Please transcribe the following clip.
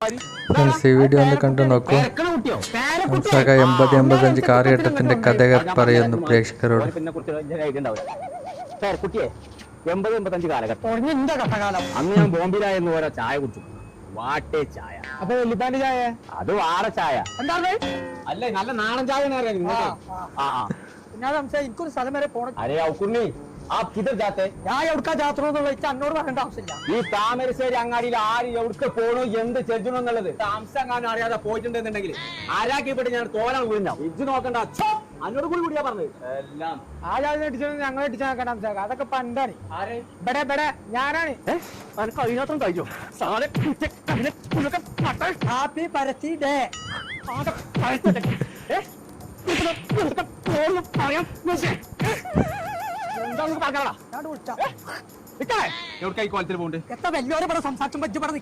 Friends, ഈ video ഒന്ന് കണ്ടു നോക്കൂ. ഹംസാക്ക 80-85 കാലഘട്ടത്തിന്റെ കഥകൾ പറയുന്നു പ്രേക്ഷകരോട്. കുട്ടിയെ 80-85 കാലഘട്ടം അന്ന് ഞാൻ ബോംബെയിലായിരുന്നു. ഓരോ ചായ കുടിച്ചു. വാട്ടേ ചായ. അപ്പൊ വെള്ളിപ്പാന്റെ ചായ അത് വാറ ചായ അല്ലേ, നല്ല നാടൻ ചായ. എനിക്കൊരു സ്ഥലം വരെ പോണം. അരേ ഔക്കുണ്ണി, आप किधर जाते? ഞാൻ എവിടുക്കാ ജാത്ര എന്നോട് പറയേണ്ട ആവശ്യമില്ല. ഈ താമരശ്ശേരി അങ്ങാടിയിൽ ആര് എവിടെ പോണോ എന്ത് ചെല്ലണം എന്നുള്ളത് താമസങ്ങാനും അറിയാതെ പോയിട്ടുണ്ടെന്നുണ്ടെങ്കിൽ ആരാക്കിപ്പെട്ട് ഞാൻ തോലാൻ വീഴുന്ന ഇജ്ജ് നോക്കണ്ട. അന്നോട് കൂടി കൂടിയാ പറഞ്ഞത് എല്ലാം. ആരാധന അടിച്ചത് ഞങ്ങൾ അടിച്ചാൽ അതൊക്കെ പണ്ടാണ്. ഇവിടെ ഞാനാണ്. കഴിഞ്ഞാത്രം കഴിച്ചോ ഹാപ്പി പരത്തി ഡേ. എവിടെ കോലത്തിൽ പോണ്ട് എത്ര വലിയോരെ സംസാരിച്ചും പറ്റി പറഞ്ഞേ